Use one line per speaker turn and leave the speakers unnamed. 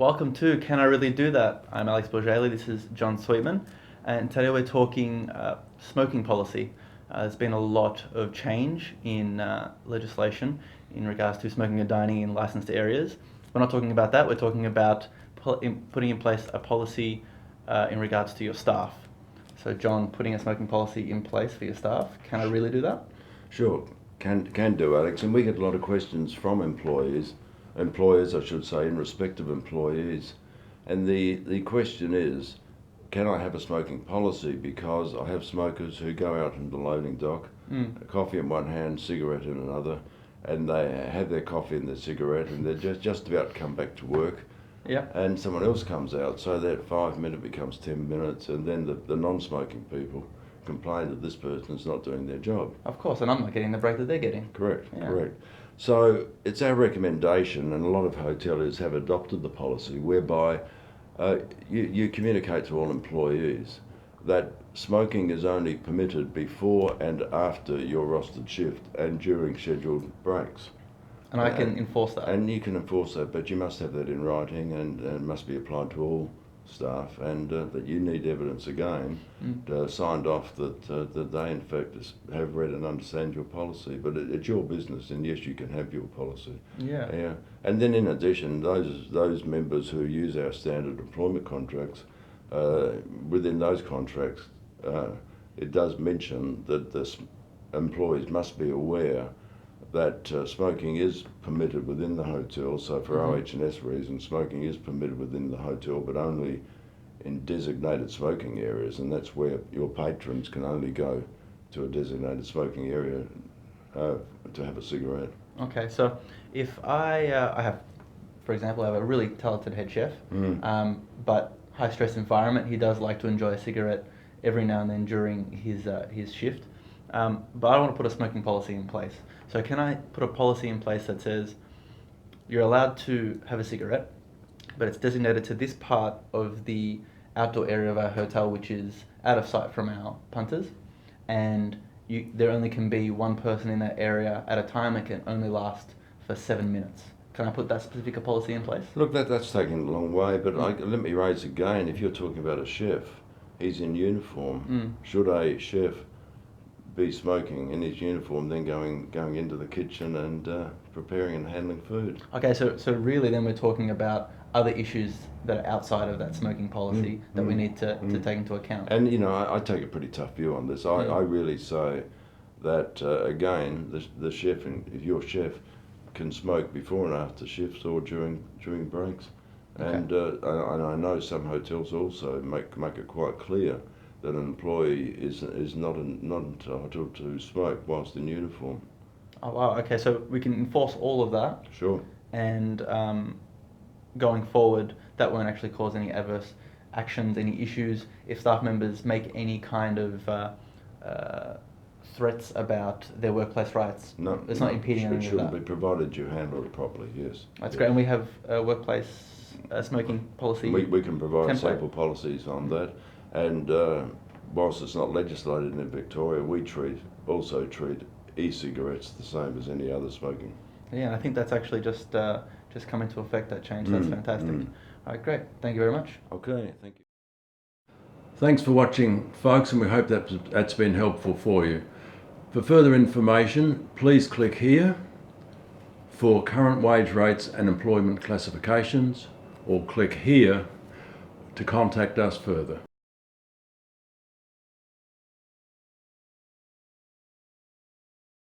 Welcome to Can I Really Do That? I'm Alex Borgelli, this is John Sweetman, and today we're talking smoking policy. There's been a lot of change in legislation in regards to smoking and dining in licensed areas. We're not talking about that, we're talking about putting in place a policy in regards to your staff. So John, putting a smoking policy in place for your staff, can I really do that?
Sure, can do, Alex. And we get a lot of questions from employers, I should say, in respect of employees. And the question is, can I have a smoking policy? Because I have smokers who go out in the loading dock, a coffee in one hand, cigarette in another, and they have their coffee and their cigarette, and they're just about to come back to work.
Yeah.
And someone else comes out, so that 5 minutes becomes 10 minutes, and then the non-smoking people complain that this person's not doing their job.
Of course, and I'm not getting the break that they're getting.
Correct,
Yeah.
correct. So it's our recommendation, and a lot of hoteliers have adopted the policy, whereby you communicate to all employees that smoking is only permitted before and after your rostered shift and during scheduled breaks.
And I can enforce that.
And you can enforce that, but you must have that in writing, and it must be applied to all staff, and that you need evidence again signed off that they in fact have read and understand your policy. But it's your business, and yes, you can have your policy.
Yeah.
And then in addition, those members who use our standard employment contracts, within those contracts, it does mention that the employees must be aware that smoking is permitted within the hotel. So for OH&S reasons, smoking is permitted within the hotel, but only in designated smoking areas, and that's where your patrons can only go to a designated smoking area to have a cigarette.
Okay, so if I have, for example, I have a really talented head chef, but high stress environment, he does like to enjoy a cigarette every now and then during his shift. But I don't want to put a smoking policy in place. So can I put a policy in place that says you're allowed to have a cigarette, but it's designated to this part of the outdoor area of our hotel, which is out of sight from our punters, and there only can be one person in that area at a time. It can only last for 7 minutes. Can I put that specific policy in place?
Look, that's taken a long way, but let me raise again, if you're talking about a chef, he's in uniform. Should a chef be smoking in his uniform, then going into the kitchen and preparing and handling food?
Okay, so really then we're talking about other issues that are outside of that smoking policy that we need to take into account.
And I take a pretty tough view on this. I really say that again, the chef, if your chef can smoke before and after shifts or during breaks.
Okay.
And I know some hotels also make it quite clear that an employee is not entitled to smoke whilst in uniform.
Oh wow, okay, so we can enforce all of that.
Sure.
And going forward, that won't actually cause any adverse actions, any issues. If staff members make any kind of threats about their workplace rights, it's not impeding any of that.
It shouldn't be, provided you handle it properly, yes.
That's great, and we have a workplace smoking policy.
We can provide
template.
sample policies on that, and whilst it's not legislated in Victoria, we also treat e-cigarettes the same as any other smoking.
Yeah, I think that's actually just come into effect, that change. That's fantastic. All right, great. Thank you very much.
Okay, thank you.
Thanks for watching, folks, and we hope that's been helpful for you. For further information, please click here for current wage rates and employment classifications, or click here to contact us further.